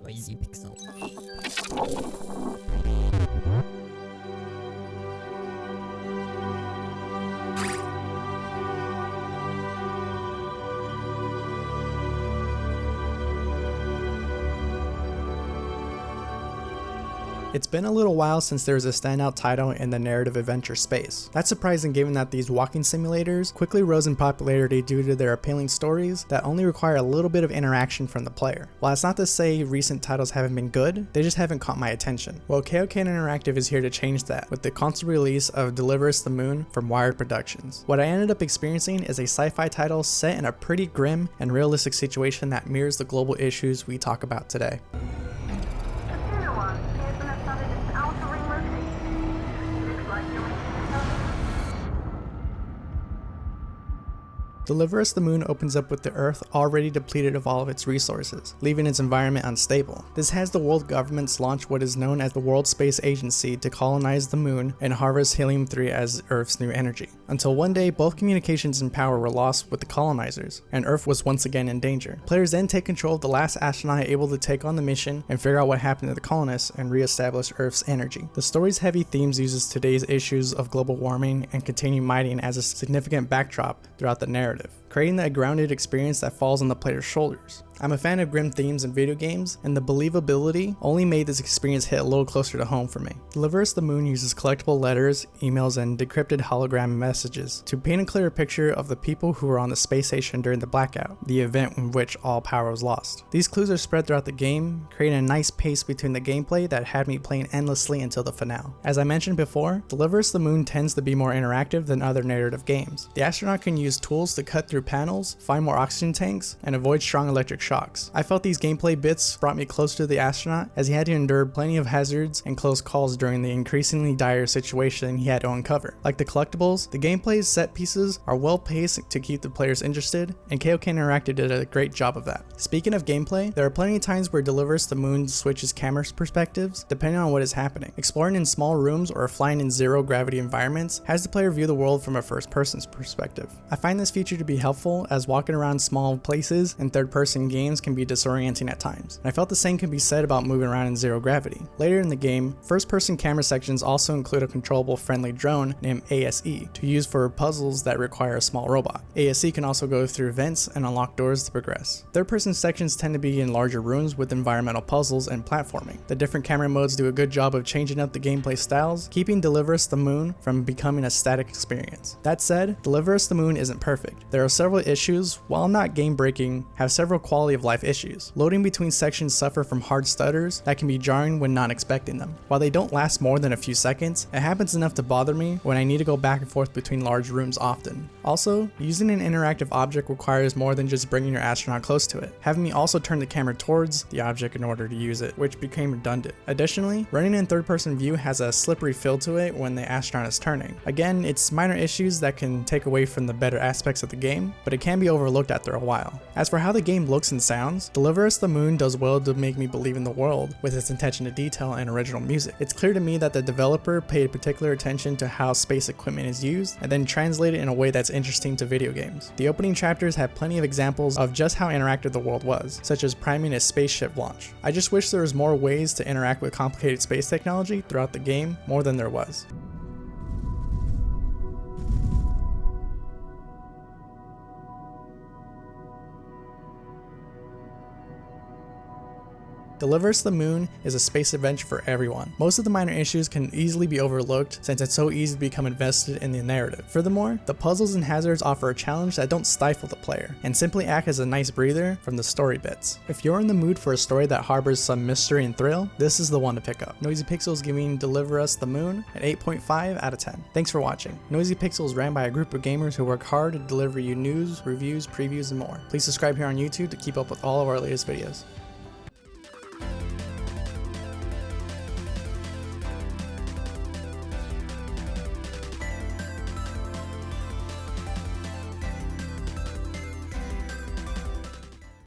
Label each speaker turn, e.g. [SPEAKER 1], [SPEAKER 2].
[SPEAKER 1] Noisy Pixel.
[SPEAKER 2] It's been a little while since there was a standout title in the narrative adventure space. That's surprising given that these walking simulators quickly rose in popularity due to their appealing stories that only require a little bit of interaction from the player. While it's not to say recent titles haven't been good, they just haven't caught my attention. Well, KOK Interactive is here to change that with the console release of Deliver Us the Moon from Wired Productions. What I ended up experiencing is a sci-fi title set in a pretty grim and realistic situation that mirrors the global issues we talk about today. Deliver Us the Moon opens up with the Earth already depleted of all of its resources, leaving its environment unstable. This has the world governments launch what is known as the World Space Agency to colonize the moon and harvest helium-3 as Earth's new energy. Until one day, both communications and power were lost with the colonizers, and Earth was once again in danger. Players then take control of the last astronaut able to take on the mission and figure out what happened to the colonists and re-establish Earth's energy. The story's heavy themes uses today's issues of global warming and continued mining as a significant backdrop throughout the narrative, creating a grounded experience that falls on the player's shoulders. I'm a fan of grim themes in video games, and the believability only made this experience hit a little closer to home for me. Deliver Us the Moon uses collectible letters, emails, and decrypted hologram messages to paint a clearer picture of the people who were on the space station during the blackout, the event in which all power was lost. These clues are spread throughout the game, creating a nice pace between the gameplay that had me playing endlessly until the finale. As I mentioned before, Deliver Us the Moon tends to be more interactive than other narrative games. The astronaut can use tools to cut through panels, find more oxygen tanks, and avoid strong electric shocks. I felt these gameplay bits brought me close to the astronaut as he had to endure plenty of hazards and close calls during the increasingly dire situation he had to uncover. Like the collectibles, the gameplay's set pieces are well paced to keep the players interested, and KOK Interactive did a great job of that. Speaking of gameplay, there are plenty of times where Deliver Us the Moon switches camera perspectives depending on what is happening. Exploring in small rooms or flying in zero gravity environments has the player view the world from a first person's perspective. I find this feature to be helpful as walking around small places in third person games can be disorienting at times, and I felt the same can be said about moving around in zero gravity. Later in the game, first person camera sections also include a controllable friendly drone named ASE to use for puzzles that require a small robot. ASE can also go through vents and unlock doors to progress. Third person sections tend to be in larger rooms with environmental puzzles and platforming. The different camera modes do a good job of changing up the gameplay styles, keeping Deliver Us the Moon from becoming a static experience. That said, Deliver Us the Moon isn't perfect. There are several issues, while not game breaking, have several quality of life issues. Loading between sections suffer from hard stutters that can be jarring when not expecting them. While they don't last more than a few seconds, it happens enough to bother me when I need to go back and forth between large rooms often. Also, using an interactive object requires more than just bringing your astronaut close to it, having me also turn the camera towards the object in order to use it, which became redundant. Additionally, running in third person view has a slippery feel to it when the astronaut is turning. Again, it's minor issues that can take away from the better aspects of the game, but it can be overlooked after a while. As for how the game looks and sounds, Deliver Us the Moon does well to make me believe in the world with its attention to detail and original music. It's clear to me that the developer paid particular attention to how space equipment is used and then translated it in a way that's interesting to video games. The opening chapters have plenty of examples of just how interactive the world was, such as priming a spaceship launch. I just wish there was more ways to interact with complicated space technology throughout the game, more than there was. Deliver Us the Moon is a space adventure for everyone. Most of the minor issues can easily be overlooked since it's so easy to become invested in the narrative. Furthermore, the puzzles and hazards offer a challenge that don't stifle the player and simply act as a nice breather from the story bits. If you're in the mood for a story that harbors some mystery and thrill, this is the one to pick up. Noisy Pixel is giving Deliver Us the Moon an 8.5 out of 10. Thanks for watching. Noisy Pixel is ran by a group of gamers who work hard to deliver you news, reviews, previews, and more. Please subscribe here on YouTube to keep up with all of our latest videos.